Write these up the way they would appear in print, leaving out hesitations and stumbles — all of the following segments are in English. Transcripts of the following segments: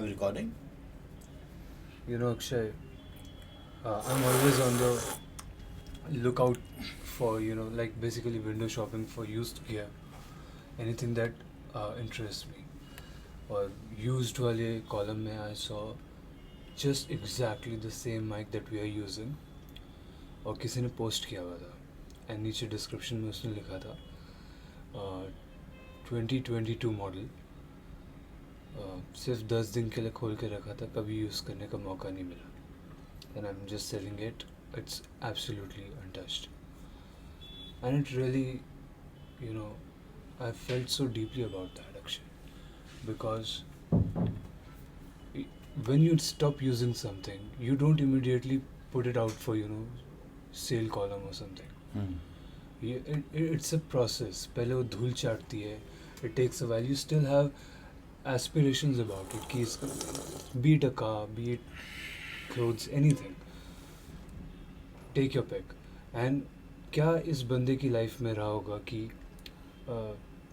Are we recording? Akshay, I'm always on the lookout for, like basically window shopping for used gear, anything that interests me. और used वाले column में I saw just exactly the same mic that we are using और किसी ने post किया हुआ था and नीचे description में उसने लिखा था 2022 मॉडल सिर्फ 10 दिन के लिए खोल के रखा था कभी यूज़ करने का मौका नहीं मिला and I'm just selling it. It's absolutely untouched. And it really, you know, I felt so deeply about that actually. Because when you stop using something, you don't immediately put it out for, sale column or something. It's a process. पहले वो धूल चाटती है. It takes a while. You still have aspirations about it. कि इसका, be it a car, be it clothes, anything. Take your pick. And क्या इस बंदे की लाइफ में रहा होगा कि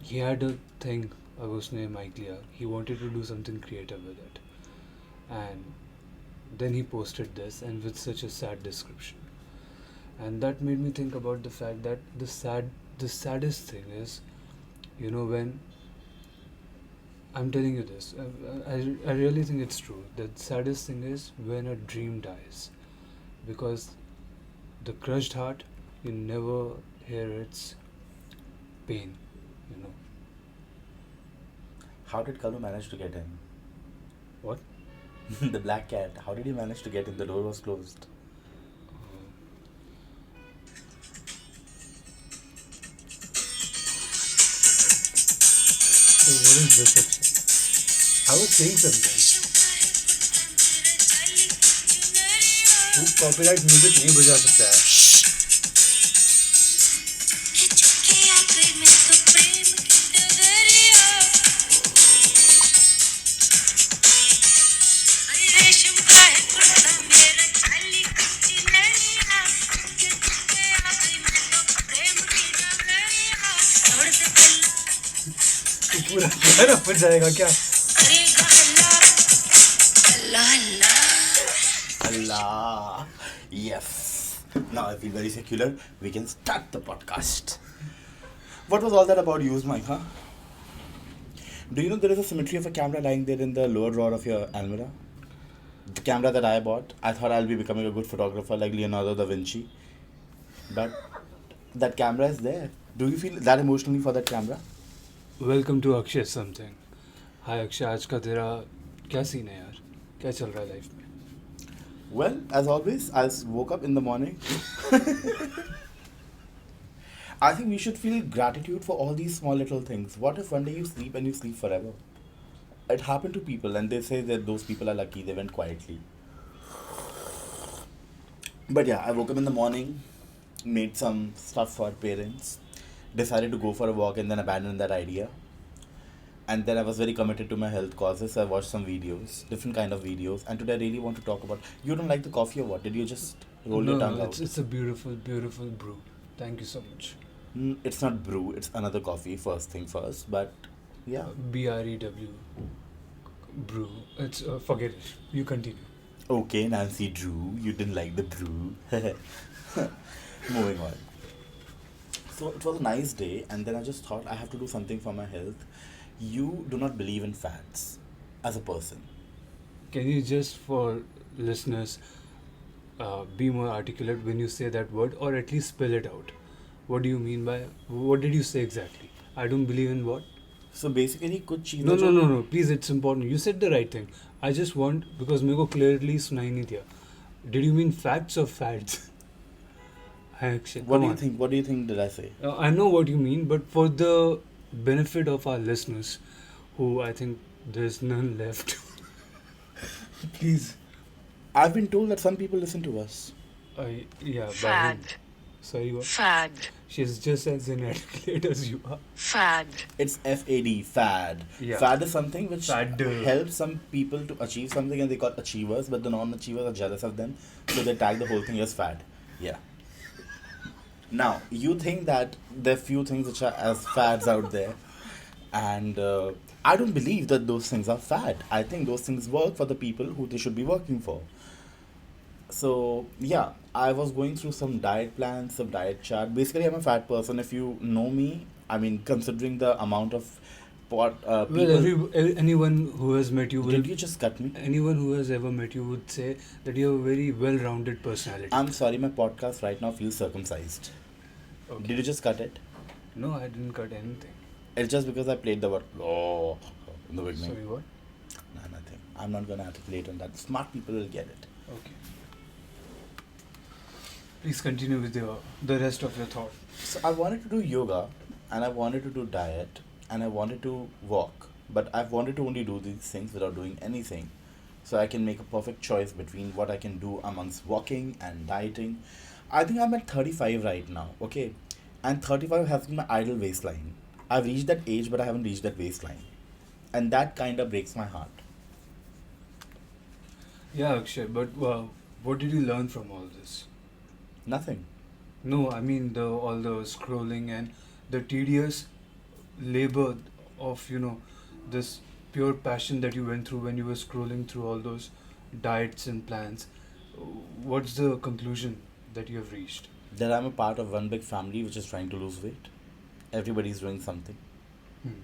he had a thing अगर उसने माइक लिया, he wanted to do something creative with it, and then he posted this and with such a sad description, and that made me think about the fact that the saddest thing is, when I'm telling you this, I really think it's true. The saddest thing is when a dream dies, because the crushed heart, you never hear its pain, you know. How did Kalu manage to get in? What? The black cat. How did he manage to get in? The door was closed. So what is this actually? I was saying something. तू copyright music नहीं बजा सकता है. तू पूरा गाना बज जाएगा क्या? Allah. Yes. Now I feel very secular. We can start the podcast. What was all that about used mic, huh? Do you know there is a symmetry of a camera lying there in the lower drawer of your almirah? The camera that I bought, I thought I'll be becoming a good photographer like Leonardo da Vinci. But that camera is there. Do you feel that emotionally for that camera? Welcome to Akshay Sumthin. Hi Akshay, आज का तेरा क्या scene है यार? क्या चल रहा है लाइफ में? Well, as always, I woke up in the morning. I think we should feel gratitude for all these small little things. What if one day you sleep and you sleep forever? It happened to people, and they say that those people are lucky, they went quietly. But yeah, I woke up in the morning, made some stuff for parents, decided to go for a walk, and then abandoned that idea. And then I was very committed to my health causes. So I watched some videos, different kind of videos. And today I really want to talk about. You don't like the coffee or what? Did you just roll your tongue out? It's a beautiful, beautiful brew. Thank you so much. It's not brew. It's another coffee. First thing first. But yeah. BREW brew. It's forget it. You continue. Okay, Nancy Drew. You didn't like the brew. Moving on. So it was a nice day, and then I just thought I have to do something for my health. You do not believe in fads as a person. Can you just for listeners be more articulate when you say that word, or at least spell it out? What do you mean by? What did you say exactly? I don't believe in what? So basically, कुछ चीज़ें No. Please, it's important. You said the right thing. I just want because मेरे को clearly सुनाई नहीं दिया. Did you mean facts or fads? Actually, What do you think? What do you think did I say? I know what you mean, but for the benefit of our listeners, who I think there's none left, please. I've been told that some people listen to us. Yeah. Fad. Sorry, what? Fad. She's just as inadequate as you are. Fad. It's FAD, fad. Yeah. Fad is something which Fad. helps some people to achieve something, and they call achievers, but the non-achievers are jealous of them, so they tag the whole thing as fad. Yeah. Now, you think that there are few things which are as fads out there, and I don't believe that those things are fat. I think those things work for the people who they should be working for. So yeah, I was going through some diet plans, some diet chart. Basically, I'm a fat person. If you know me, I mean, considering the amount of Well, people. anyone who has met you will, Did you just cut me? anyone who has ever met you would say that you have a very well-rounded personality. I'm sorry, my podcast right now feels circumcised. Okay. Did you just cut it? No, I didn't cut anything. It's just because I played the word "oh" in the beginning. Sorry, what? No, nothing. I'm not gonna articulate on that. Smart people will get it. Okay. Please continue with the rest of your thought. So I wanted to do yoga, and I wanted to do diet, and I wanted to walk, but I've wanted to only do these things without doing anything, so I can make a perfect choice between what I can do amongst walking and dieting. I think I'm at 35 right now, okay, and 35 has been my ideal waistline. I've reached that age, but I haven't reached that waistline, and that kind of breaks my heart. Yeah, Akshay, but what did you learn from all this? Nothing. No, I mean all the scrolling and the tedious labor of this pure passion that you went through when you were scrolling through all those diets and plans. What's the conclusion that you have reached? That I'm a part of one big family which is trying to lose weight. Everybody's doing something, Hmm.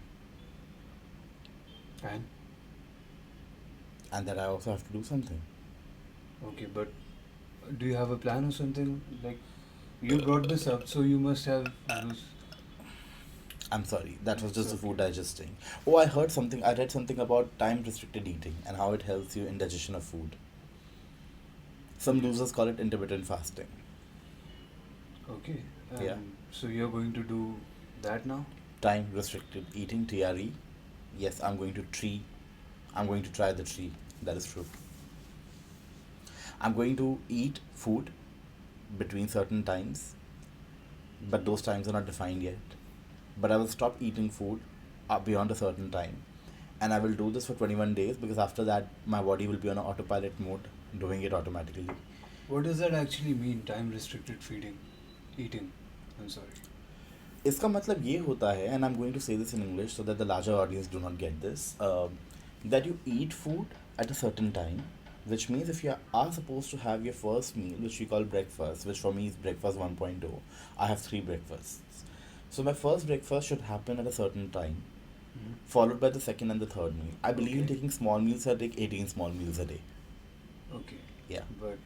And and that I also have to do something. okay, but do you have a plan or something? Like you brought this up, so you must have those. I'm sorry, that was just It's the food okay. digesting. Oh, I heard something. I read something about time restricted eating and how it helps you in digestion of food. Some losers call it intermittent fasting. Okay. Yeah. So you're going to do that now? Time restricted eating, TRE. Yes, I'm going to tree. I'm going to try the tree. That is true. I'm going to eat food between certain times, but those times are not defined yet. But I will stop eating food beyond a certain time. And I will do this for 21 days because after that, my body will be on an autopilot mode, doing it automatically. What does that actually mean? Time restricted eating. I'm sorry. इसका मतलब ये होता है, and I'm going to say this in English so that the larger audience do not get this, that you eat food at a certain time, which means if you are supposed to have your first meal, which we call breakfast, which for me is breakfast 1.0, I have three breakfasts. So my first breakfast should happen at a certain time, Mhm. followed by the second and the third meal. I believe in Okay. taking small meals, so I take 18 small meals a day. Okay. Yeah. But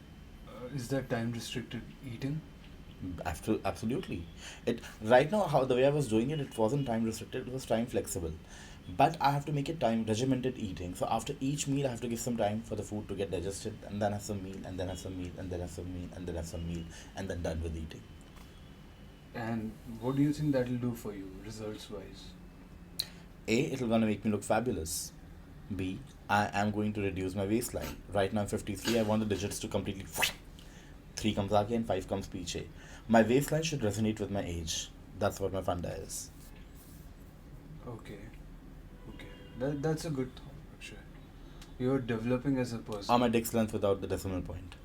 is that time restricted eating? Absolutely. It right now how the way I was doing it, it wasn't time restricted, it was time flexible. But I have to make it time regimented eating. So after each meal I have to give some time for the food to get digested and then have some meal and then have some meal and then have some meal and then have some meal and then done with eating. And what do you think that will do for you, results wise? A, it'll gonna make me look fabulous. B, I am going to reduce my waistline. Right now I'm 53, I want the digits to completely 3 comes aage and 5 comes piche. My waistline should resonate with my age. That's what my funda is. Okay. Okay. That's a good thought, actually. You're developing as a person. Or my dick's length without the decimal point.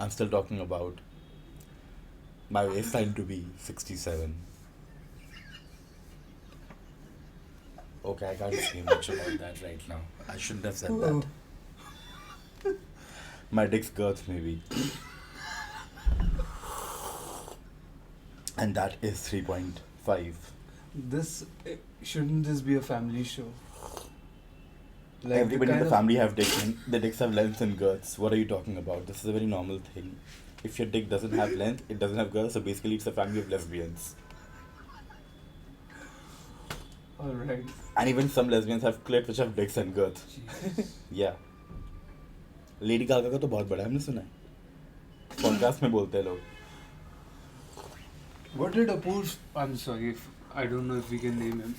I'm still talking about my waistline to be 67. Okay, I can't say much about that right now. I shouldn't have said that. My dick's girth, maybe. And that is 3.5. Shouldn't this be a family show? Like Everybody in kind the of- family have dicks and the dicks have lengths and girths. What are you talking about? This is a very normal thing. If your dick doesn't have length, it doesn't have girth, so basically it's a family of lesbians. Alright. And even some lesbians have clit which have dicks and girth. Jesus. Yeah. Lady Gaga का तो बहुत बड़ा है, हमने सुना है podcast में बोलते हैं लोग. What did Apoorv? I'm sorry if I don't know if we can name him.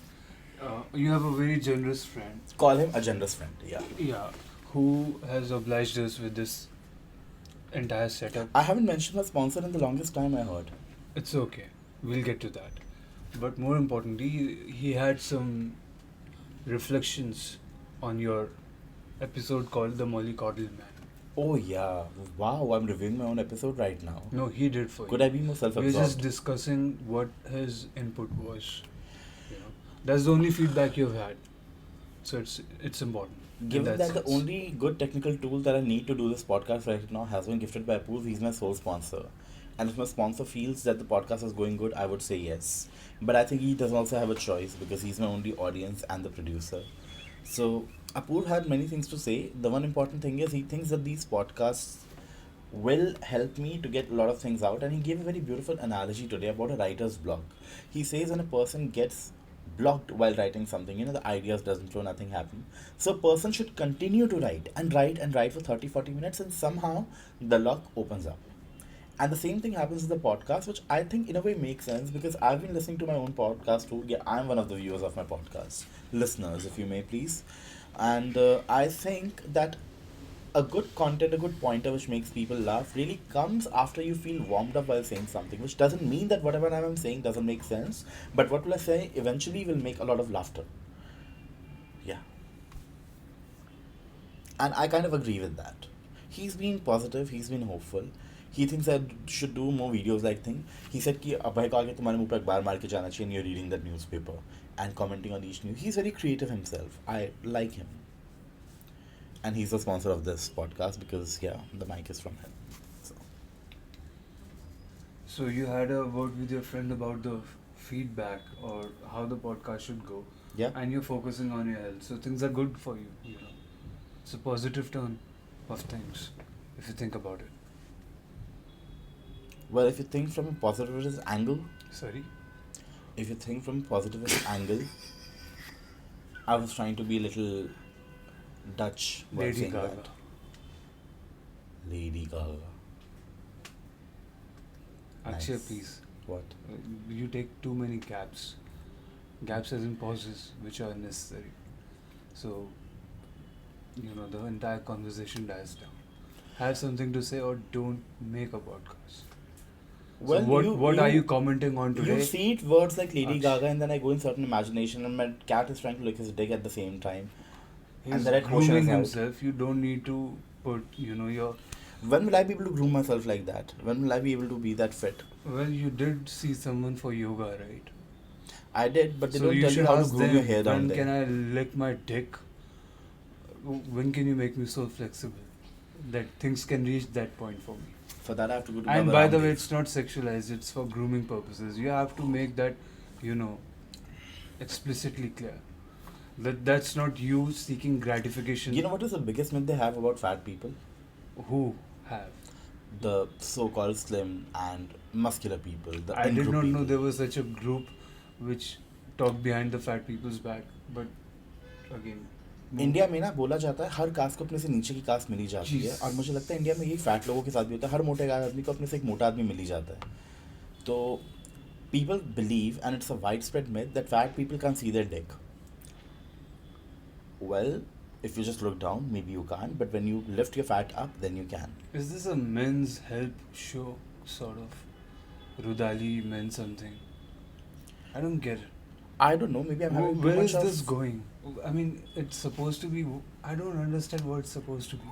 You have a very generous friend. Call him a generous friend. Yeah. Yeah. Who has obliged us with this entire setup? I haven't mentioned my sponsor in the longest time, I heard. It's okay. We'll get to that. But more importantly, he had some reflections on your episode called The Mollycoddle Man. Oh yeah. Wow, I'm reviewing my own episode right now. No, he did for Could you. I be more We were just self-absorbed? discussing what his input was. That's the only feedback you've had. So it's important. Given that the sense. only good technical tool that I need to do this podcast right now has been gifted by Apoorv, he's my sole sponsor. And if my sponsor feels that the podcast is going good, I would say yes. But I think he doesn't also have a choice because he's my only audience and the producer. So Apoorv had many things to say. The one important thing is he thinks that these podcasts will help me to get a lot of things out, and he gave a very beautiful analogy today about a writer's block. He says when a person gets blocked while writing something, the ideas doesn't flow, nothing happen. So a person should continue to write and write and write for 30-40 minutes, and somehow the lock opens up. And the same thing happens with the podcast, which I think in a way makes sense because I've been listening to my own podcast too. Yeah, I'm one of the viewers of my podcast. Listeners, if you may please. And I think that a good content, a good pointer which makes people laugh really comes after you feel warmed up while saying something, which doesn't mean that whatever I'm saying doesn't make sense, but what will I say eventually will make a lot of laughter. Yeah. And I kind of agree with that. He's been positive, he's been hopeful. He thinks I should do more videos like thing. He said कि अभय को आगे तुम्हारे मुंह पे अखबार मार के जाना चाहिए and you're reading that newspaper and commenting on each news. He's very creative himself. I like him. And he's the sponsor of this podcast because the mic is from him. So you had a word with your friend about the feedback or how the podcast should go. Yeah. And you're focusing on your health. So things are good for you. It's a positive turn of things if you think about it. Well, if you think from a positivist angle, Sorry? if you think from a positivist angle, I was trying to be a little Dutch while Lady saying Gaga. that. Lady Gaga. Akshay, Nice. please. What? You take too many gaps. Gaps as in pauses, which are necessary. So, the entire conversation dies down. Have something to say or don't make a podcast. Well, so what are you commenting on today? You see it words like Lady Akshay. Gaga, and then I go in certain imagination, and my cat is trying to lick his dick at the same time. He's and the red potion grooming is out. himself. You don't need to put, your... When will I be able to groom myself like that? When will I be able to be that fit? Well, you did see someone for yoga, right? I did, but they So don't you tell you should how to ask groom them, your hair down when there. can I lick my dick? When can you make me so flexible that things can reach that point for me? For that, I have to go to And Baba by the Ramdev. way, it's not sexualized, it's for grooming purposes. You have to make that, explicitly clear. That's not you seeking gratification. You know what is the biggest myth they have about fat people? Who have? The so-called slim and muscular people. The I did in-group not know people. there was such a group which talked behind the fat people's back. But again, India में ना बोला जाता है हर cast को अपने से नीचे की कास्ट मिली जाती है Jesus. और मुझे लगता है इंडिया में यही फैट लोगों के साथ भी होता है हर मोटे आदमी को अपने से एक मोटा आदमी मिल ही जाता है तो people believe and it's a widespread myth that fat people can't see their dick. Well, if you just look down, maybe you can't, but when you lift your fat up, then you can. is this a men's help show, sort of? Rudali, men something? I don't get it. I don't know, maybe I'm having too Where much is of... this going? I mean, it's supposed to be... I don't understand what it's supposed to be.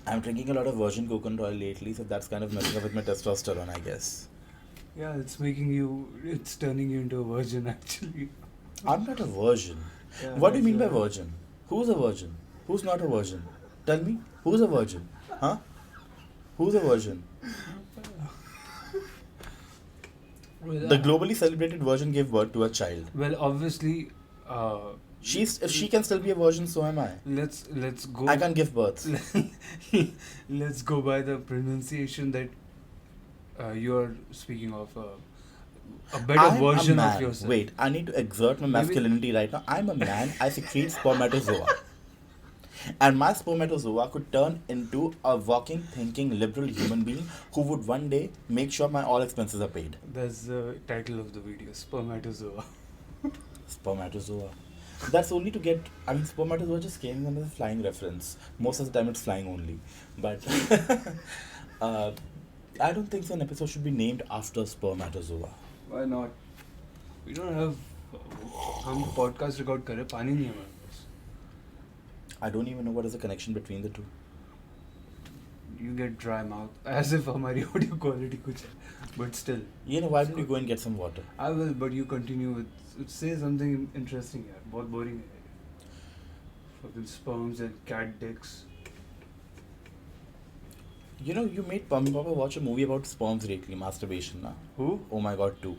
I'm drinking a lot of virgin coconut oil lately, so that's kind of messing up with my testosterone, I guess. Yeah, it's making you... It's turning you into a virgin, actually. I'm not a virgin. Yeah, What do you mean by that's, virgin? Who's a virgin? Who's not a virgin? Tell me, who's a virgin? Huh? Who's a virgin? Well, The globally celebrated virgin gave birth to a child. Well, obviously... If she can still be a virgin, so am I. Let's go... I can't give birth. Let's go by the pronunciation that you're speaking of. A better I'm version a man. of yourself. Wait, I need to exert my Maybe- masculinity right now. I'm a man. I secrete spermatozoa. And my spermatozoa could turn into a walking, thinking, liberal human being who would one day make sure my all expenses are paid. That's the title of the video, Spermatozoa. Spermatozoa. That's only to get... I mean, spermatozoa just came in as a flying reference. Most of the time it's flying only. But... I don't think so an episode should be named after spermatozoa. Why not? We don't have... हम podcast record कर रहे पानी नहीं है हमारे पास. I don't even know what is the connection between the two. you get dry mouth. As if हमारी audio quality कुछ है. But still. You know, why don't you go and get some water? I will, but you continue with say something interesting यार. बहुत boring है. Fucking sperms and cat dicks. You know, you made Pummy Papa watch a movie about sperms lately, masturbation, na? Who? Oh my god, 2.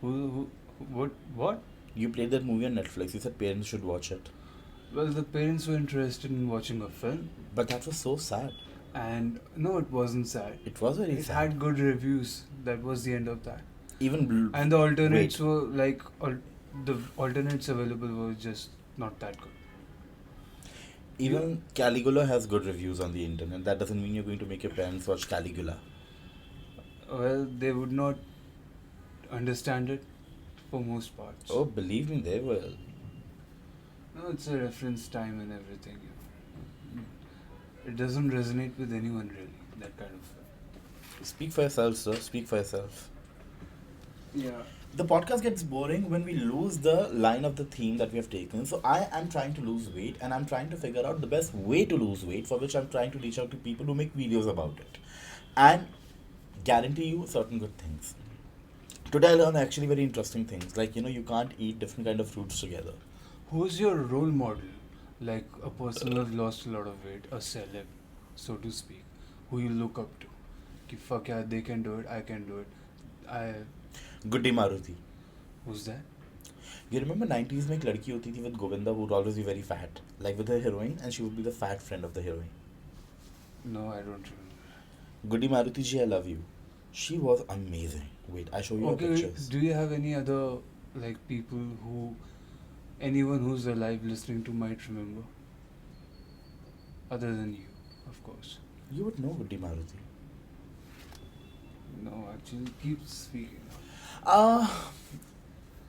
Who? What? You played that movie on Netflix. You said parents should watch it. Well, the parents were interested in watching a film. But that was so sad. And no, it wasn't sad. It was very It sad. had good reviews. That was the end of that. Even And the alternates were like the alternates available were just not that good. Even Caligula has good reviews on the internet. That doesn't mean you're going to make your parents watch Caligula. Well, they would not understand it for most parts. Oh, believe me, they will. No, it's a reference time and everything. It doesn't resonate with anyone really. That kind of film. Speak for yourself, sir. Speak for yourself. Yeah. The podcast gets boring when we lose the line of the theme that we have taken. So I am trying to lose weight and I'm trying to figure out the best way to lose weight, for which I'm trying to reach out to people who make videos about it and guarantee you certain good things. Today I learned actually very interesting things, like, you know, you can't eat different kind of fruits together. Who's your role model? Like a person who has lost a lot of weight, a celeb, so to speak, who you look up to. Ki fuck yeah, they can do it, I can do it. Goody Maruti. Who's that? You remember 90s में एक लड़की होती थी with Govinda who would always be very fat, like with the heroine, and she would be the fat friend of the heroine. No, I don't remember. Goody Maruti ji, I love you. She was amazing. Wait, I show you her pictures. Do you have any other like people who anyone who's alive listening to might remember? Other than you, of course. You would know Goody Maruti. No, actually, keep speaking.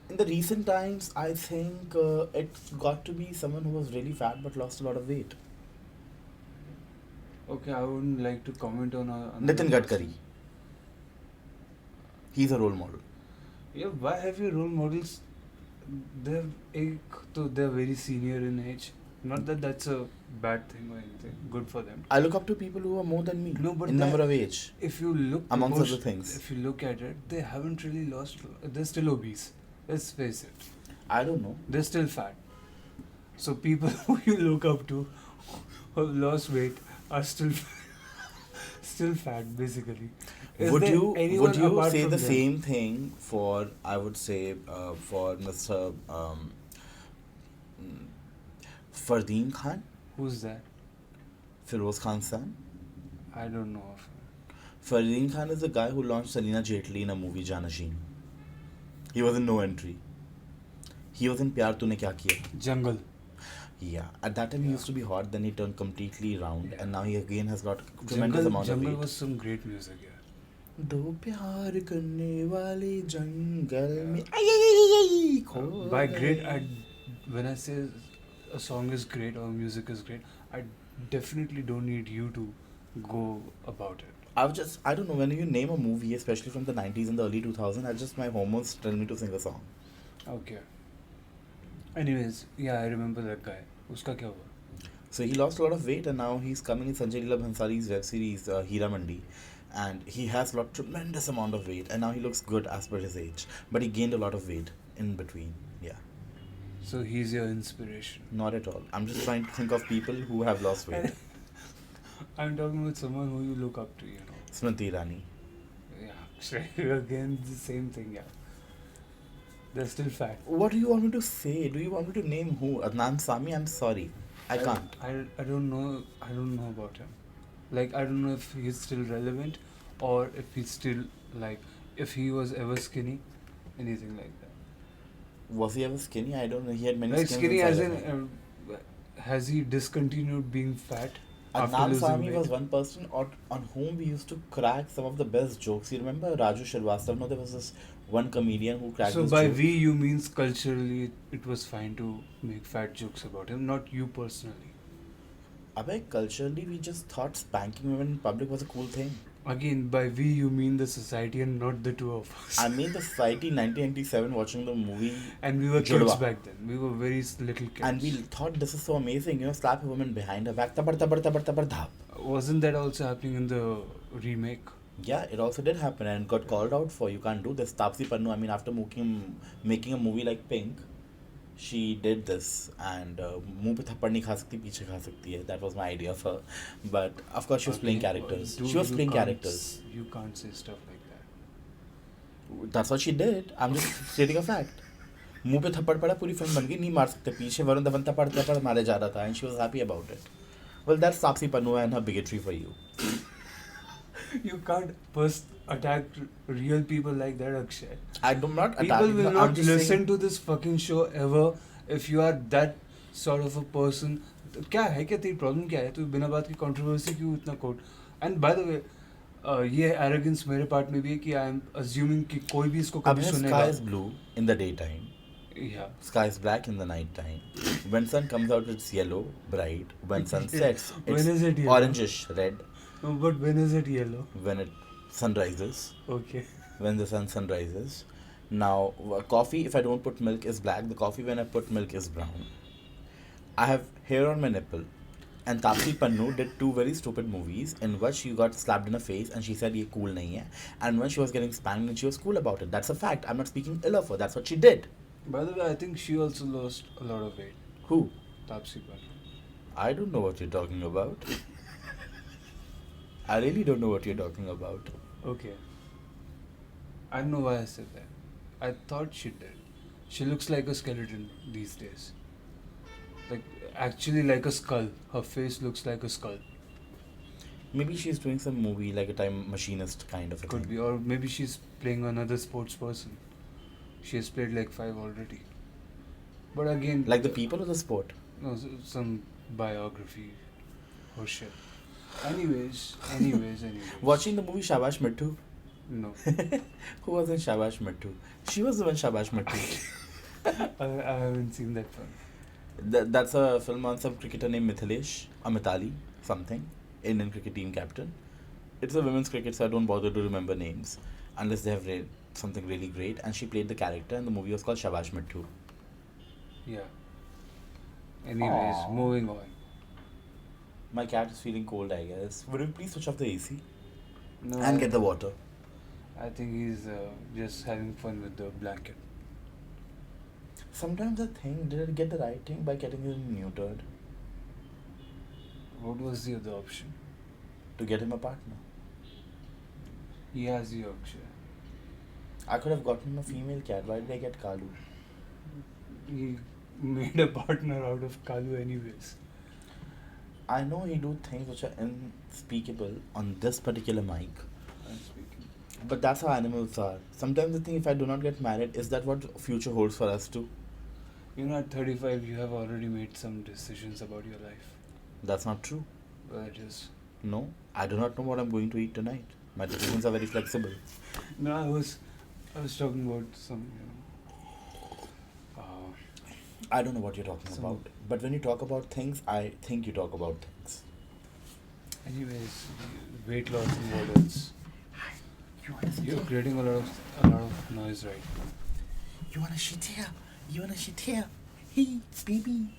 In the recent times, I think it's got to be someone who was really fat but lost a lot of weight. Okay, I wouldn't like to comment on Nitin Gadkari. He's a role model. Yeah, why have you role models? They're very senior in age. Not that that's a bad thing or anything. Good for them. I look up to people who are more than me No, but in number of age. If you look amongst other things. If you look at it, they haven't really lost. They're still obese. Let's face it. I don't know. They're still fat. So people who you look up to who have lost weight are still still fat, basically. Would you say the them? same thing for, I would say, for Mr. Fardeen Khan? Who's that? Feroz Khan's son? I don't know of him. Fardeen Khan is the guy who launched Salina Jaitley in a movie, Janasheen. He was in No Entry. He was in Pyar Tune Kya Kiya. Jungle. Yeah, at that time he used to be hot, then he turned completely round, and now he again has got tremendous amount of weight. Jungle was some great music, yeah. दो प्यार करने वाले जंगल में By great, when I say a song is great or music is great, I definitely don't need you to go about it. I don't know, when you name a movie, especially from the 90s and the early 2000s, my hormones tell me to sing a song. Okay. Anyways, yeah, I remember that guy. Uska kya hua? So he lost a lot of weight, and now he's coming in Sanjay Leela Bhansali's web series, Hira Mandi. And he has lost tremendous amount of weight, and now he looks good as per his age. But he gained a lot of weight in between. Yeah. So he's your inspiration. Not at all. I'm just trying to think of people who have lost weight. I'm talking about someone who you look up to, you know. Smriti Irani. Yeah, again, the same thing, yeah. They're still fat. What do you want me to say? Do you want me to name who? Adnan Sami? I'm sorry. I can't. I don't know. I don't know about him. Like, I don't know if he's still relevant or if he's still, like, if he was ever skinny, anything like that. Was he ever skinny? I don't know. He had many Like, skins skinny inside as of him. in, has he discontinued being fat? Adnan Sami was one person on whom we used to crack some of the best jokes. You remember Raju Shrivastava? No, there was this one comedian who cracked So this by joke. we, you means culturally it was fine to make fat jokes about him, not you personally. Abhay, culturally, we just thought spanking women in public was a cool thing. Again, by we, you mean the society and not the two of us. I made the society in 1997 watching the movie. And we were Judwa. kids back then. We were very little kids. And we thought this is so amazing, slap a woman behind her back, tabar, tabar, tabar, tabar, dhap. Wasn't that also happening in the remake? Yeah, it also did happen and got called out for. You can't do this. Tapsi Pannu, I mean, after making a movie like Pink, she did this and मुंह पे थप्पड़ नहीं खा सकती पीछे खा सकती है. That was my idea of her. But of course she was playing characters. Dude, She was playing characters. You can't say stuff like that. That's what she did. I'm just stating a fact. मुंह पे थप्पड़ पड़ा पूरी film बन गई. नहीं मार सकते पीछे वरुण धवन थप्पड़ मारे जा रहा था and she was happy about it. Well, that's Tapsi Pannu and her bigotry for you. You can't first attack real people like that, Akshay. I'm not People attacking. will No, I'm not just listen saying, to this fucking show ever if you are that sort of a person. तो क्या है क्या तेरी problem क्या है तू बिना बात की कंट्रोवर्सी क्यों इतना कोट एंड बाय द वे ये एरोगेंस मेरे पार्ट में भी है कि आई एम अज्यूमिंग कि कोई भी इसको कभी Abhinay, सुनेगा. sky is blue in the daytime. Yeah. Sky is black in the night time. When sun comes out, it's yellow, bright. When sun sets, When it's is it yellow? orangish red. No, but when is it yellow? When it sun rises, Okay. when the sun rises. Now, coffee, if I don't put milk, is black. The coffee, when I put milk, is brown. I have hair on my nipple. And Tapsi Pannu did two very stupid movies in which she got slapped in the face and she said, "Ye cool nahi hai." And when she was getting spanked, and she was cool about it. That's a fact. I'm not speaking ill of her. That's what she did. By the way, I think she also lost a lot of weight. Who? Taapsee Pannu. I don't know what you're talking about. I really don't know what you're talking about. Okay. I don't know why I said that. I thought she did. She looks like a skeleton these days. Like, actually like a skull. Her face looks like a skull. Maybe she's doing some movie like a time machinist kind of a Could thing. be. Or maybe she's playing another sports person. She has played like 5 already. But again... Like the people or the sport? No, some biography or shit. Anyways. Watching the movie Shabash Mittu? No. Who was in Shabash Mittu? She was the one Shabash Mittu. I haven't seen that film. That's a film on some cricketer named Mithilesh, or Mithali, something. Indian cricket team captain. It's a women's cricket, so I don't bother to remember names. Unless they have read something really great. And she played the character and the movie was called Shabash Mittu. Yeah. Anyways, Aww. moving on. My cat is feeling cold, I guess. Would you please switch off the AC? No, And get the water. I think he's just having fun with the blanket. Sometimes I think, did I get the right thing by getting him neutered? What was the other option? To get him a partner. He has the Akshay. I could have gotten a female cat. Why did I get Kalu? He made a partner out of Kalu anyways. I know he do things which are unspeakable on this particular mic. I'm speaking. But that's how animals are. Sometimes I think if I do not get married, is that what future holds for us too? You know, at 35, you have already made some decisions about your life. That's not true. Well, it is. No, I do not know what I'm going to eat tonight. My decisions are very flexible. No, I was talking about some, I don't know what you're talking about. But when you talk about things, I think you talk about things. Anyways, weight loss and what else? You're creating a lot of noise right now. You wanna shit here? You wanna shit here? Hey, baby.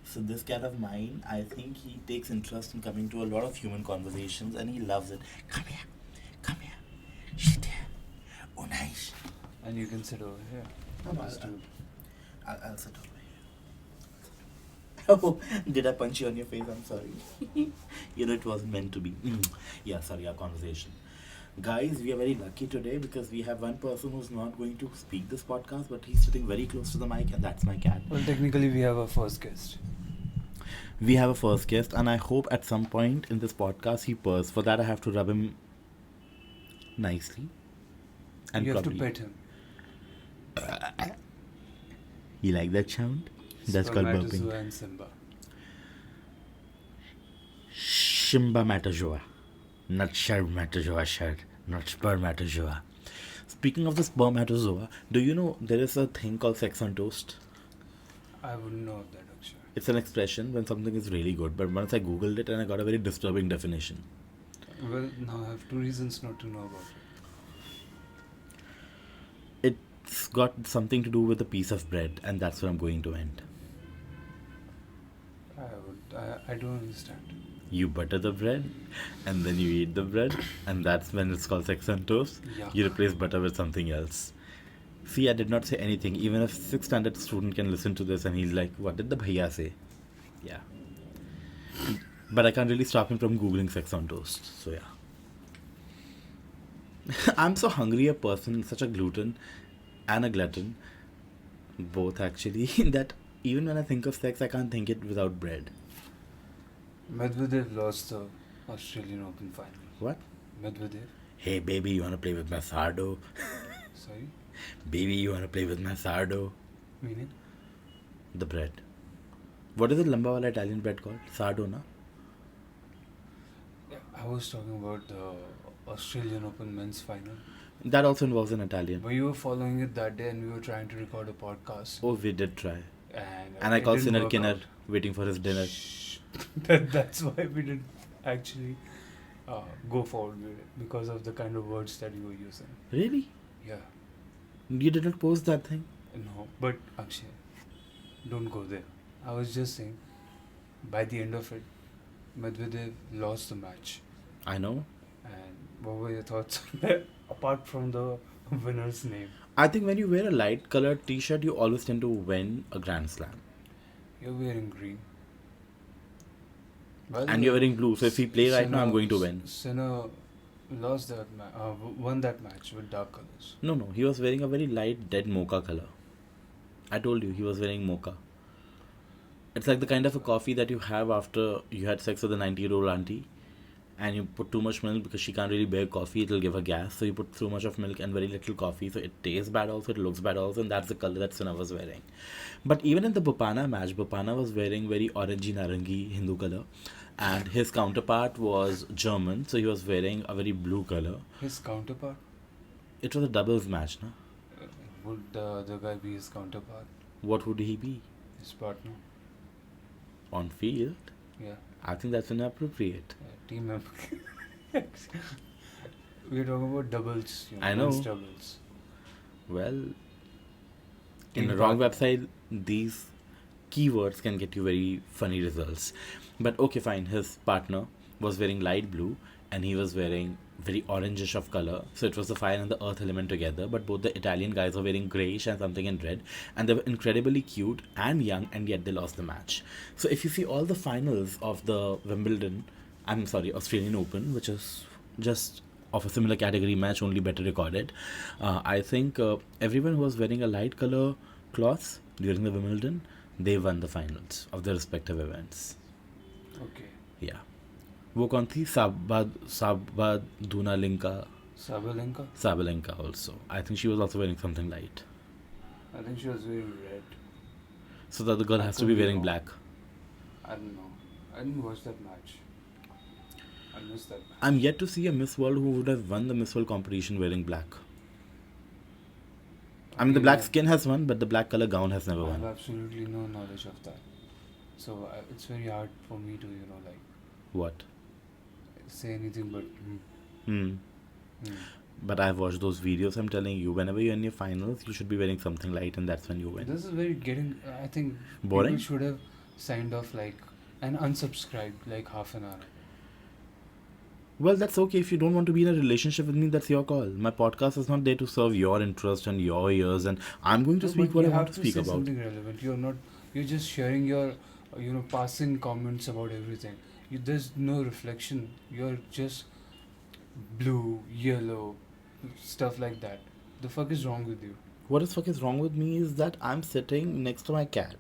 So this cat of mine, I think he takes interest in coming to a lot of human conversations and he loves it. Come here. Shit here. Oh, nice. And you can sit over here. I'll sit over here. Oh, did I punch you on your face? I'm sorry. You know, it wasn't meant to be. Yeah, sorry, our conversation. Guys, we are very lucky today because we have one person who's not going to speak this podcast, but he's sitting very close to the mic, and that's my cat. Well, technically, we have a first guest. We have a first guest, and I hope at some point in this podcast he purrs. For that, I have to rub him nicely. And You have to properly. pet him. You like that sound? That's called burping. Spermatozoa and Simba. Shimbamatozoa. Not spermatozoa, not spermatozoa. Speaking of the spermatozoa, do you know there is a thing called sex on toast? I wouldn't know of that, Akshay. It's an expression when something is really good, but once I googled it and I got a very disturbing definition. Well, now I have 2 reasons not to know about it. It's got something to do with a piece of bread, and that's where I'm going to end. I don't understand. You butter the bread, and then you eat the bread, and that's when it's called sex on toast. Yuck. You replace butter with something else. See, I did not say anything. Even a 6th standard student can listen to this and he's like, what did the bhaiya say? Yeah. But I can't really stop him from Googling sex on toast. So, yeah. I'm so hungry a person, such a glutton and a glutton. Both actually. That even when I think of sex, I can't think it without bread. Medvedev lost the Australian Open final. What? Medvedev. Hey, baby, you want to play with my sardo? Sorry? Baby, you want to play with my sardo? Meaning? The bread. What is the lamba wala Italian bread called? Sardo, na? I was talking about the Australian Open men's final. That also involves an Italian. But you were following it that day and we were trying to record a podcast. Oh, we did try. And I it called didn't Sinner work Kinner out. waiting for his dinner. Shh. That's why we didn't actually go forward with it. Because of the kind of words that you were using. Really? Yeah. You did not post that thing? No. But Akshay, don't go there. I was just saying, by the end of it, Medvedev lost the match. I know. And what were your thoughts on that? Apart from the winner's name. I think when you wear a light colored t-shirt, you always tend to win a Grand Slam. You're wearing green. Well, And you're wearing blue, so if we play right now, I'm going to win. Sinner lost that won that match with dark colors. No, he was wearing a very light, dead mocha color. I told you, he was wearing mocha. It's like the kind of a coffee that you have after you had sex with a 90-year-old auntie. And you put too much milk because she can't really bear coffee, it'll give her gas. So you put too much of milk and very little coffee, so it tastes bad also, it looks bad also, and that's the color that Sinha was wearing. But even in the Bopana match, Bopana was wearing very orangey narangi Hindu color, and his counterpart was German, so he was wearing a very blue color. His counterpart? It was a doubles match, na? Would the other guy be his counterpart? What would he be? His partner? On field? Yeah. I think that's inappropriate. Team member. We're talking about doubles. I know. Men's doubles. Well, in Team the wrong partner. website, these keywords can get you very funny results. But okay, fine. His partner was wearing light blue and he was wearing very orangish of color. So it was the fire and the earth element together. But both the Italian guys were wearing grayish and something in red. And they were incredibly cute and young, and yet they lost the match. So if you see all the finals of the Australian Open, which is just of a similar category match, only better recorded. I think everyone who was wearing a light color cloth during the Wimbledon, they won the finals of their respective events. Okay. Yeah. वो कौन थी? Sabalenka Sabalenka? also. I think she was also wearing something light. I think she was wearing red. So the other girl I has to could be be wearing wrong. black. I don't know. I didn't watch that match. I missed that match. I'm yet to see a Miss World who would have won the Miss World competition wearing black. I mean, the black skin has won, but the black color gown has never I have won. absolutely no knowledge of that. So it's very hard for me to, What? say anything but. But I've watched those videos. I'm telling you, whenever you're in your finals, you should be wearing something light, and that's when you win. This is very I think Boring? people should have signed off and unsubscribed half an hour. Well, that's okay. If you don't want to be in a relationship with me, that's your call. My podcast is not there to serve your interest and your ears, and I'm going to No, speak but what I you want have to to speak say about. something relevant. You're just sharing your, passing comments about everything. There's no reflection. You're just blue, yellow, stuff like that. The fuck is wrong with you? What the fuck is wrong with me is that I'm sitting next to my cat,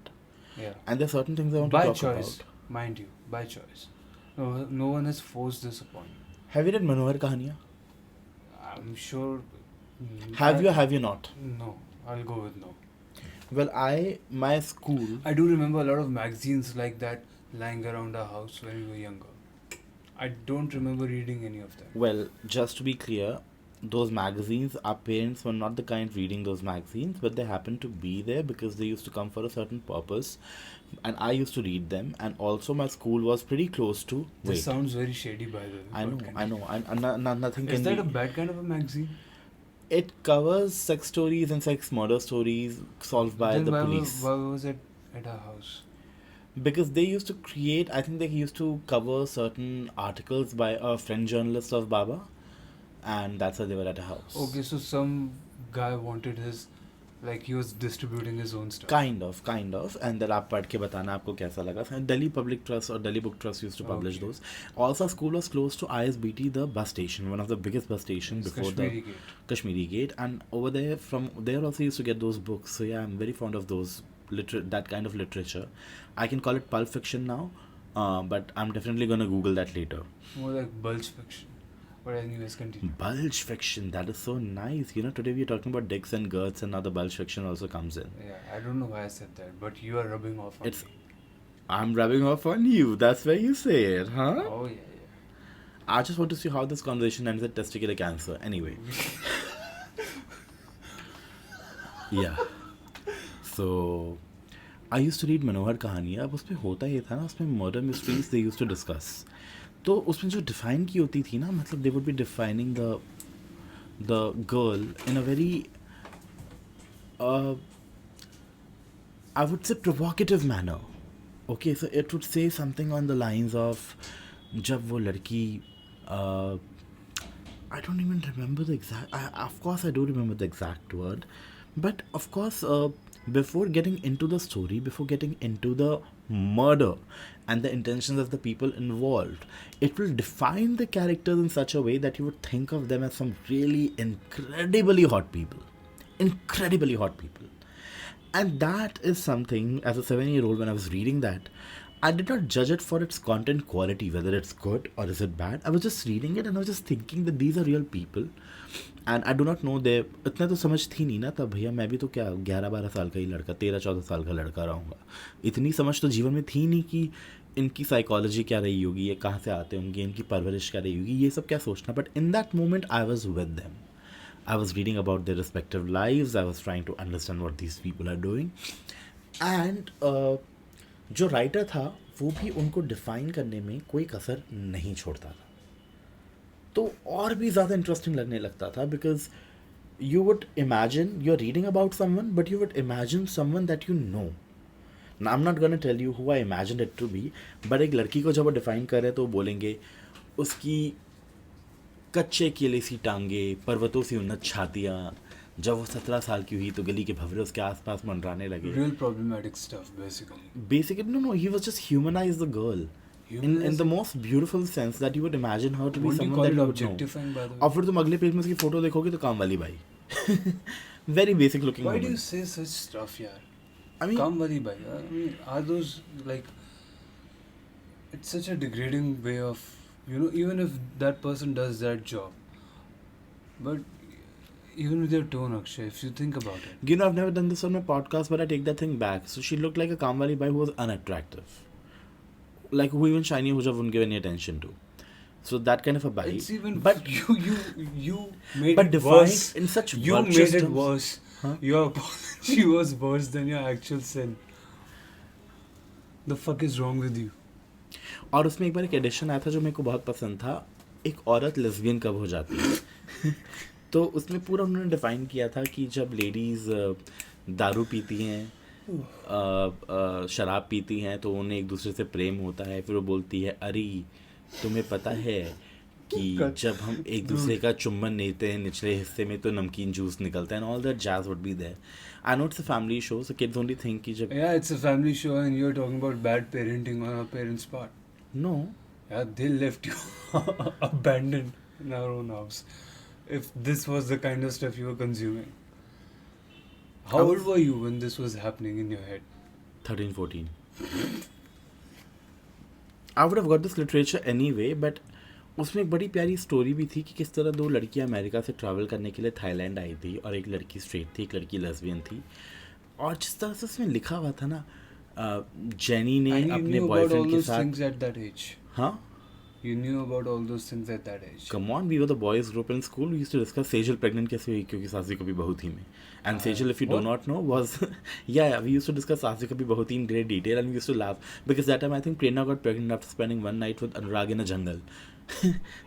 Yeah. and there's certain things I want By to talk choice, about. mind you, by choice. No one has forced this upon you. Have you read Manohar Kahaniya? I'm sure. Have you or have you not? No, I'll go with no. Well, my school. I do remember a lot of magazines like that lying around our house when we were younger. I don't remember reading any of them. Well, just to be clear, those magazines, our parents were not the kind reading those magazines, but they happened to be there because they used to come for a certain purpose, and I used to read them. And also, my school was pretty close to. This sounds very shady, by the way. I know. Nothing Is can that be. a bad kind of a magazine? It covers sex stories and sex murder stories solved by Then the why police. why was it at our house? Because they used to create, I think they used to cover certain articles by a friend journalist of Baba, and that's why they were at a house. Okay, so some guy wanted his, like he was distributing his own stuff. Kind of. And then आप पढ़ के बताना आपको कैसा लगा. And Delhi Public Trust or Delhi Book Trust used to publish Okay. those. Also, school was close to ISBT, the bus station, one of the biggest bus stations It's before Kashmiri the Gate. Kashmiri Gate. And over there, from there also used to get those books. So yeah, I'm very fond of those that kind of literature. I can call it pulp fiction now, but I'm definitely gonna Google that later. More like bulge fiction. But anyways, continue. Bulge fiction, that is so nice. You know, today we're talking about dicks and girths, and now the bulge fiction also comes in. Yeah, I don't know why I said that, but you are rubbing off on It's- me. I'm rubbing off on you. That's where you say it, huh? Oh yeah. I just want to see how this conversation ends at testicular cancer. Anyway. Yeah. So, I used to read मनोहर कहानियाँ. अब उसमें होता ये था ना, उसमें murder mysteries they used to discuss. तो उसमें जो define की होती थी ना, मतलब they would be defining the girl in a very I would say provocative manner. Okay, so it would say something on the lines of जब वो लड़की I don't even remember the exact. Of course, I do remember the exact word, but of course, before getting into the story, before getting into the murder and the intentions of the people involved, it will define the characters in such a way that you would think of them as some really incredibly hot people. Incredibly hot people. And that is something, as a 7-year-old, when I was reading that, I did not judge it for its content quality, whether it's good or is it bad. I was just reading it and I was just thinking that these are real people. And I do not know they इतना तो समझ थी नहीं ना तब भैया मैं भी तो क्या 11-12 साल का ही लड़का 13-14 साल का लड़का रहूँगा इतनी समझ तो जीवन में थी नहीं कि इनकी साइकोलॉजी क्या रही होगी ये कहाँ से आते होंगे इनकी परवरिश क्या रही होगी ये सब क्या सोचना but in that moment I was with them I was reading about their respective lives. I was trying to understand what these people are doing. And जो राइटर था वो भी उनको डिफाइन करने में कोई कसर नहीं छोड़ता था तो और भी ज़्यादा इंटरेस्टिंग लगने लगता था because you would imagine you are reading about someone but you would imagine someone that you know I am not gonna tell you who I imagine it to be but एक लड़की को जब वो define करे तो वो बोलेंगे उसकी कच्चे केले सी टांगे पर्वतों से उन्नत छातियाँ जब वो 17 साल की हुई तो गली के भंवरे उसके आसपास मंडराने लगे Real problematic stuff, basically. Basically, no, he was just humanized the girl in the most beautiful sense that you would imagine her to be Wouldn't you someone call that it you would know. objectifying, by the way? और फिर तुम अगले page में उसकी photo देखोगे तो काम वाली भाई very basic looking Why do woman. you say such stuff, yaar? I mean, Kam wali bhai. I mean, are those like? It's such a degrading way of, even if that person does that job, but even with your tone, Akshay, if you think about it. you know, I've never done this on my podcast, but I take that thing back. So she looked like a Kamwali boy who was unattractive. Like who even Shiny Huja wouldn't give any attention to. So that kind of a bite. It's even but you made but it defined worse. in such You virtuous made it terms. worse. Huh? Your apology was worse than your actual sin. The fuck is wrong with you? और उसमें एक बार एक addition आया था जो मेरे को बहुत पसंद था एक औरत लेस्बियन कब हो जाती है तो उसमें पूरा उन्होंने डिफाइन किया था कि जब लेडीज़ दारू पीती हैं शराब पीती हैं तो उन्हें एक दूसरे से प्रेम होता है फिर वो बोलती है अरे तुम्हें पता है कि जब हम एक दूसरे का चुम्बन लेते हैं निचले हिस्से में तो नमकीन जूस निकलता है and all that jazz would be there I know it's a family show so kids only think कि जब Yeah, it's a family show and you're talking about bad parenting on our parents' part. No Yeah, they left you abandoned in our own house. If this was the kind of stuff you were consuming. How old were you when this was happening in your head? 13-14 I would have got this literature anyway but उसमें एक बड़ी प्यारी story भी थी कि किस तरह दो लड़कियां अमेरिका से ट्रैवल करने के लिए थाईलैंड आई थी और एक लड़की स्ट्रेट थी एक लड़की लेस्बियन थी और जिस तरह से उसमें लिखा हुआ था ना जेनी ने And you अपने knew about all बॉयफ्रेंड के those साथ things at that age. हाँ You knew about all those things at that age. Come on, we were the boys group in school. We used to discuss Sejal pregnant कैसे हुई क्योंकि सासी कभी बहू थी में. And Sejal, if you do not know, was yeah, we used to discuss सासी कभी बहू थी in great detail and we used to laugh because that time I think Prerna got pregnant after spending one night with Anurag in a jungle.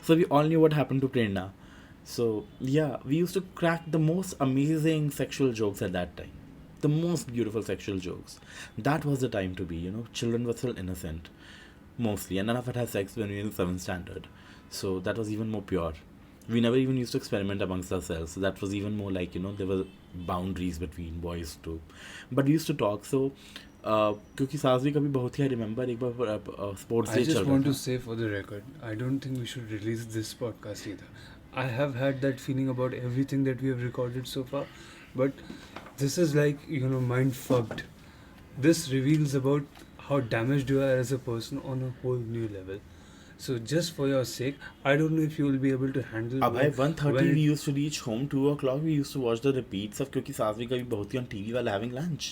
So we all knew what happened to Prerna. So yeah, we used to crack the most amazing sexual jokes at that time. The most beautiful sexual jokes. That was the time to be, children were still innocent, mostly, and none of it had sex when we were in 7th standard. So that was even more pure. We never even used to experiment amongst ourselves. So that was even more like, there were boundaries between boys too. But we used to talk. So, क्योंकि सास भी कभी बहुत ही I remember एक बार sports I day just चल want रहा to था. say for the record, I don't think we should release this podcast either. I have had that feeling about everything that we have recorded so far, but this is like, mind fucked. This reveals about how damaged you are as a person on a whole new level. So just for your sake, I don't know if you will be able to handle. अब भाई 1:30 when we used to reach home. 2 o'clock we used to watch the repeats of क्योंकि सास भी कभी बहुत ही on TV while having lunch.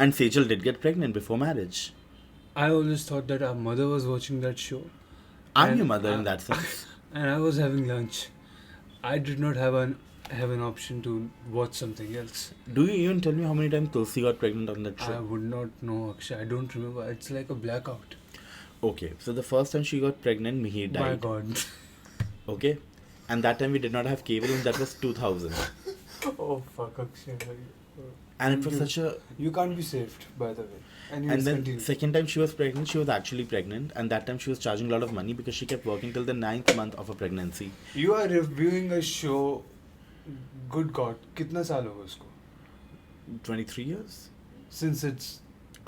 And Sejal did get pregnant before marriage. I always thought that our mother was watching that show. I'm And your mother in I- that sense. And I was having lunch. I did not have an option to watch something else. Do you even tell me how many times Tulsi got pregnant on that I show? would not know, Akshay. I don't remember. It's like a blackout. Okay, so the first time she got pregnant, Mihir My died. God. Okay, and that time we did not have cable, and that was 2000. Oh fuck, Akshay. And it was such a. You can't be saved, by the way. And then second time she was pregnant, she was actually pregnant, and that time she was charging a lot of money because she kept working till the 9th month of her pregnancy. You are reviewing a show. Good God, कितना साल होगा उसको? 23 years? Since it's.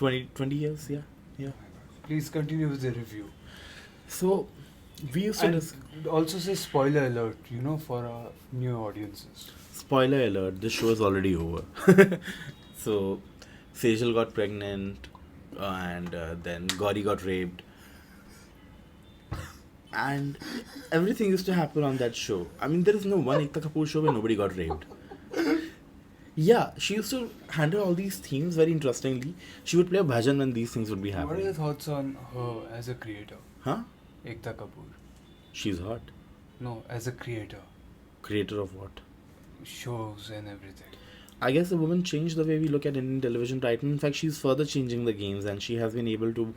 20 years, yeah. Please continue with the review. So, we used to. And also say spoiler alert, for our new audiences. Spoiler alert, this show is already over. So, Sejal got pregnant, and then Gauri got raped. And everything used to happen on that show. I mean, there is no one Ekta Kapoor show where nobody got raped. Yeah, she used to handle all these themes very interestingly. She would play a bhajan when these things would be What are happening. your thoughts on her as a creator? Huh? Ekta Kapoor. She's hot. No, as a creator. Creator of what? Shows and everything. I guess the woman changed the way we look at Indian television right now. In fact, she's further changing the games, and she has been able to.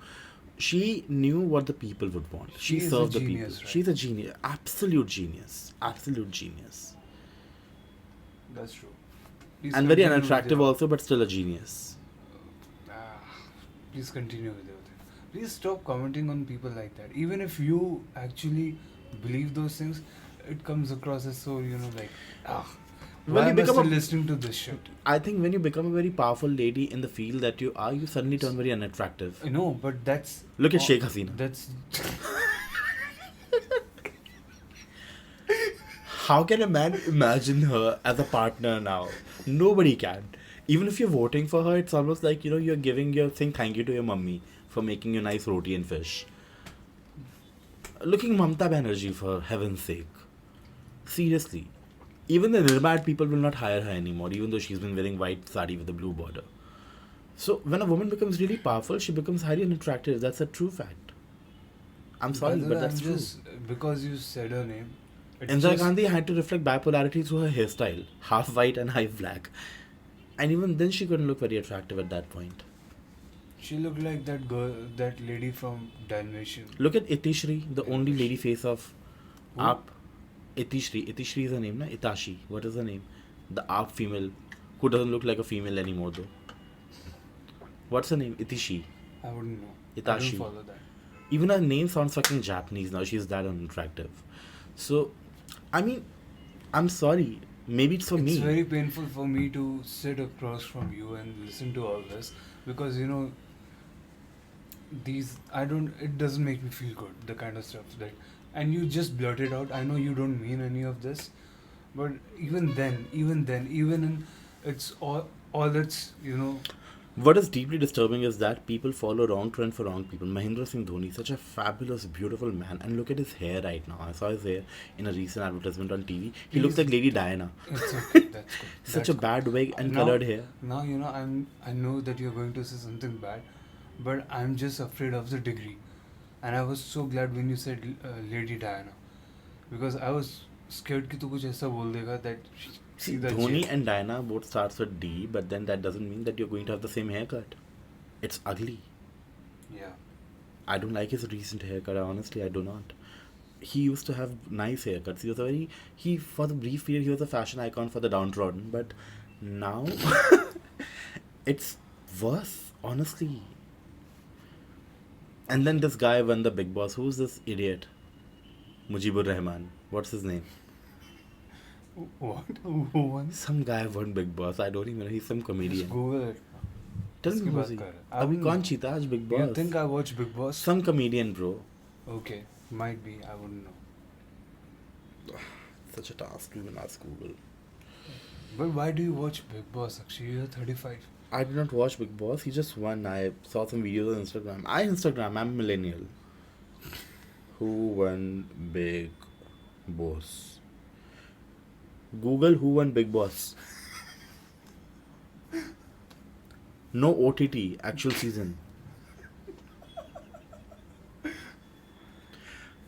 She knew what the people would want. She She is a served the genius, people. right? She's a genius. Absolute genius. Absolute genius. That's true. Please And very continue with unattractive your- also, but still a genius. Please continue with it. Please stop commenting on people like that. Even if you actually believe those things, it comes across as so, like, When why you am I become still a- listening to this shit? I think when you become a very powerful lady in the field that you are, you suddenly turn very unattractive. No, but that's... Look at Sheikh Hasina. That's... How can a man imagine her as a partner now? Nobody can. Even if you're voting for her, it's almost like, you're saying thank you to your mummy for making you nice roti and fish. Looking Mamta Banerjee, for heaven's sake. Seriously. Even the Nirmad people will not hire her anymore, even though she's been wearing white sari with a blue border. So, when a woman becomes really powerful, she becomes highly unattractive. That's a true fact. I'm sorry, By the but way, that's I'm true. just... Because you said her name... it's Indira just- Gandhi had to reflect bipolarity through her hairstyle, half white and half black. And even then she couldn't look very attractive at that point. She looked like that girl, that lady from Dalmatian. Look at Itishri, the only lady face of Who? AAP. Itishri is her name, na? Itashi. What is her name? The AAP female, who doesn't look like a female anymore though. What's her name? Itishi. I wouldn't know. I Itashi. don't follow that. Even her name sounds fucking Japanese now. She's that unattractive. So, I mean, I'm sorry. Maybe it's for me. It's very painful for me to sit across from you and listen to all this because it doesn't make me feel good, the kind of stuff that, and you just blurt it out. I know you don't mean any of this, but even in it's all that's What is deeply disturbing is that people follow wrong trend for wrong people. Mahendra Singh Dhoni, such a fabulous, beautiful man, and look at his hair right now. I saw his hair in a recent advertisement on TV. He looks like Lady Diana. It's okay. That's good. Such a bad wig and Now- colored hair. Now I know that you're going to say something bad, but I'm just afraid of the degree, and I was so glad when you said Lady Diana, because I was scared कि तू कुछ ऐसा बोल देगा that See, सीधा Dhoni jail. and Diana both starts with D, but then that doesn't mean that you're going to have the same haircut. It's ugly. Yeah. I don't like his recent haircut. Honestly, I do not. He used to have nice haircuts. For the brief period, he was a fashion icon for the downtrodden. But now, It's worse, honestly. And then this guy won the Big Boss. Who's this idiot? Mujibur Rahman. What's his name? What? Who won? Some guy won Big Boss. I don't even know. He's some Just comedian. Google it. Tell me किसकी who's बात he? कर रहा है? I अभी don't कौन know. जीता आज Big You Boss? think I watch Big Boss? Some comedian, bro. Okay, might be. I wouldn't know. Such a task to even ask Google. But why do you watch Big Boss? Actually, you're 35. I did not watch Big Boss. He just won. I saw some videos on Instagram. I'm a millennial. Who won Big Boss? Google who won Big Boss. No OTT, actual season.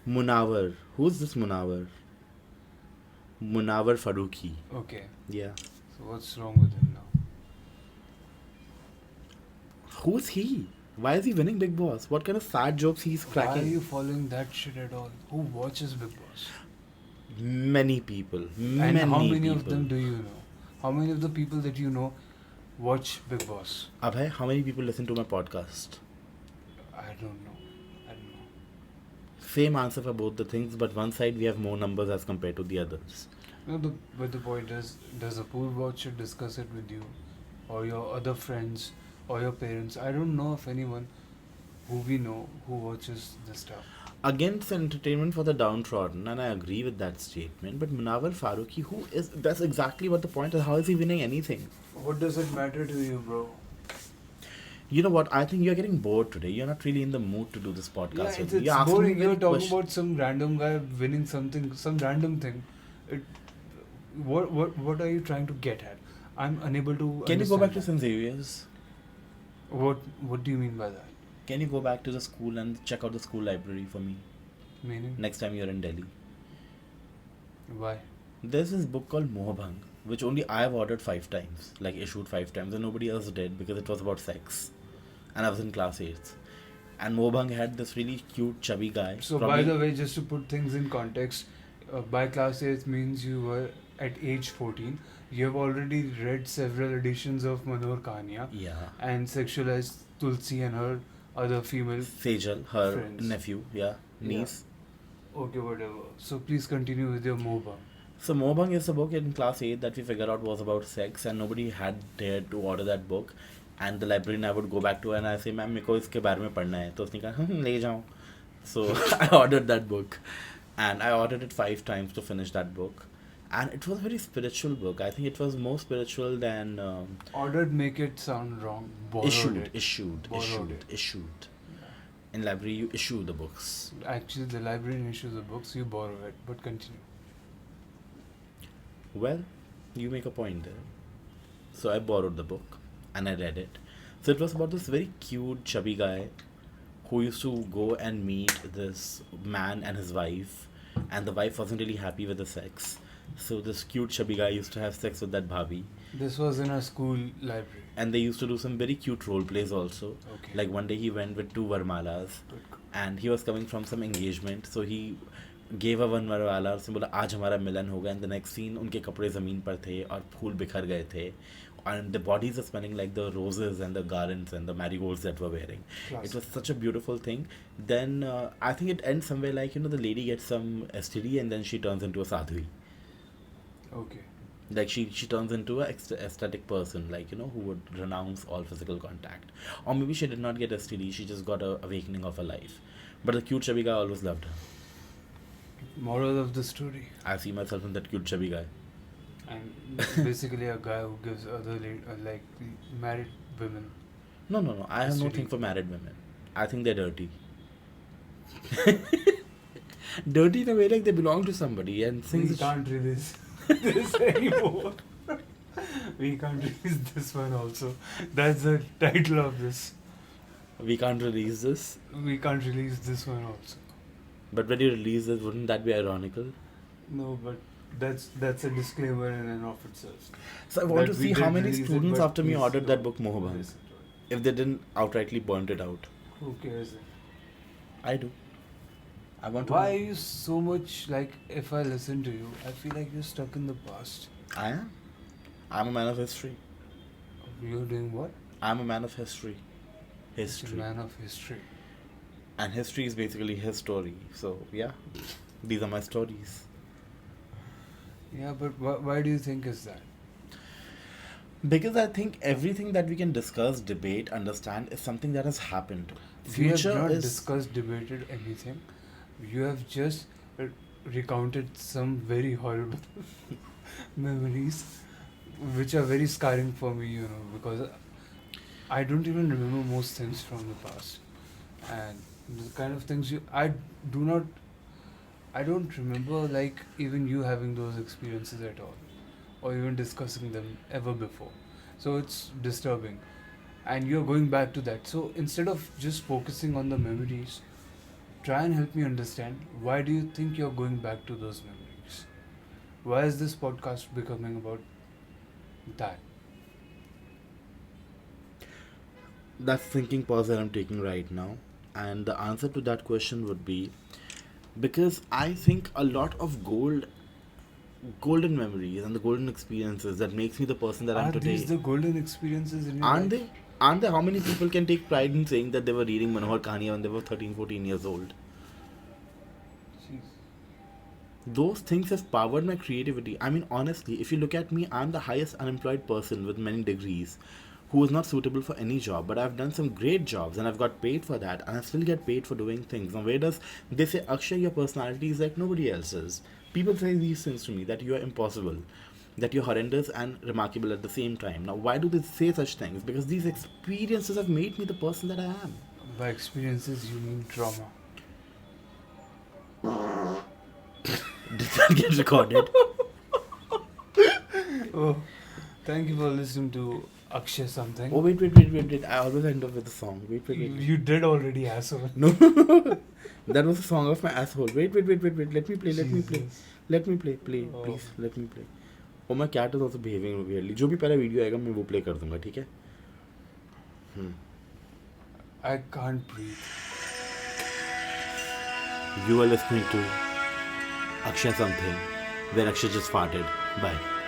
Munawar. Who's this Munawar? Munawar Farooqi. Okay. Yeah. So what's wrong with him now? Who's he? Why is he winning Big Boss? What kind of sad jokes he's cracking? Why are you following that shit at all? Who watches Big Boss? Many people. And how many people. of them do you know? How many of the people that you know watch Big Boss? Abhay, how many people listen to my podcast? I don't know. Same answer for both the things, but one side we have more numbers as compared to the others. No, but the point is, does Apoor watch it, discuss it with you, or your other friends, or your parents? I don't know of anyone who we know who watches this stuff. Against entertainment for the downtrodden, and I agree with that statement. But Munawar Farooqi, who is? That's exactly what the point is. How is he winning anything? What does it matter to you, bro? You know what? I think you're getting bored today. You're not really in the mood to do this podcast. Yeah, with me. it's You're asking boring. me You're very talking question- about some random guy winning something, some random thing. What are you trying to get at? I'm unable to. Can you go back to understand St. Xavier's? that. What do you mean by that? Can you go back to the school and check out the school library for me Meaning? next time you're in Delhi? Why? There's this book called Mohbang, which only I've ordered 5 times, like issued 5 times, and nobody else did because it was about sex. And I was in class 8th. And Mohbang had this really cute, chubby guy. So, by the way, just to put things in context, by class 8 means you were at age 14. You have already read several editions of Manohar Kahaniya Yeah. and sexualized Tulsi and her other female. Sejal, her Friends. nephew, niece. Okay, whatever. So, please continue with your MOBA. So Mohbang is a book in class 8 that we figured out was about sex, and nobody had dared to order that book. And the librarian I would go back to and I say, ma'am मेरे को इसके बारे में पढ़ना है. तो उसने कहा ले जाओ. So I ordered that book, and I ordered it 5 times to finish that book. And it was a very spiritual book. I think it was more spiritual than Ordered make it sound wrong. Borrowed issued. Borrowed it. Yeah. In library you issue the books. Actually, the librarian issues the books, you borrow it. But continue. Well, you make a point there. So I borrowed the book and I read it. So it was about this very cute, chubby guy who used to go and meet this man and his wife, and the wife wasn't really happy with the sex. So this cute, chubby guy used to have sex with that bhabhi. This was in a school library. And they used to do some very cute role plays also. Okay. Like one day he went with 2 varmalas and he was coming from some engagement. So he gave a one varmala और उसने बोला आज हमारा मिलन होगा, and the next scene उनके कपड़े ज़मीन पर थे और फूल बिखर गए थे. And the bodies are smelling like the roses and the garlands and the marigolds that were wearing. Classic. It was such a beautiful thing. Then I think it ends somewhere like, the lady gets some STD and then she turns into a sadhvi. Okay. Like she turns into a aesthetic person, like, who would renounce all physical contact. Or maybe she did not get STD, she just got a awakening of her life. But the cute chubby guy always loved her. Moral of the story. I see myself in that cute chubby guy. And basically a guy who gives other like married women. No. I have no STD. thing for married women. I think they're dirty. Dirty in a way like they belong to somebody and things. We can't release this anymore. We can't release this one also. That's the title of this. We can't release this. We can't release this one also. But when you release this, wouldn't that be ironical? No, but that's a disclaimer in and of itself. So I want That to we see how did many release it, students but after me please ordered that don't book Mohbang. listen to it. If they didn't outrightly burnt it out. Who cares? I do. I want to. Why are you so much like, if I listen to you, I feel like you're stuck in the past. I am. I'm a man of history. You're doing what? I'm a man of history. He's a man of history. And history is basically his story. So, yeah, these are my stories. Yeah, but why do you think is that? Because I think everything that we can discuss, debate, understand is something that has happened. We have Future not is. discussed, debated anything. You have just recounted some very horrible memories, which are very scarring for me, because I don't even remember most things from the past. And the kind of things do not, I don't remember like even you having those experiences at all, or even discussing them ever before. So it's disturbing. And you're going back to that. So instead of just focusing on the memories, try and help me understand why do you think you're going back to those memories? Why is this podcast becoming about that? That's thinking pause that I'm taking right now. And the answer to that question would be because I think a lot of golden memories and the golden experiences that makes me the person that I'm Are today. these the golden experiences in your Aren't life? they? Aren't they? How many people can take pride in saying that they were reading Manohar Kahaniya when they were 13, 14 years old? Jeez. Those things have powered my creativity. I mean, honestly, if you look at me, I'm the highest unemployed person with many degrees who is not suitable for any job, but I've done some great jobs and I've got paid for that, and I still get paid for doing things. Now, where does they say, Akshay, your personality is like nobody else's? People say these things to me that you are impossible, that you're horrendous and remarkable at the same time. Now, why do they say such things? Because these experiences have made me the person that I am. By experiences, you mean trauma. Did that get recorded? Oh, thank you for listening to Akshay Something. Oh, wait. I always end up with a song. Wait. You did already, asshole. No, that was a song of my asshole. Wait. Let me play. Jesus. Let me play. Oh. Please, let me play. Oh, my cat is also behaving weirdly. जो भी पहला video आएगा मैं वो play कर दूंगा, ठीक है? I can't breathe. You are listening to Akshay Something, where Akshay just farted. Bye.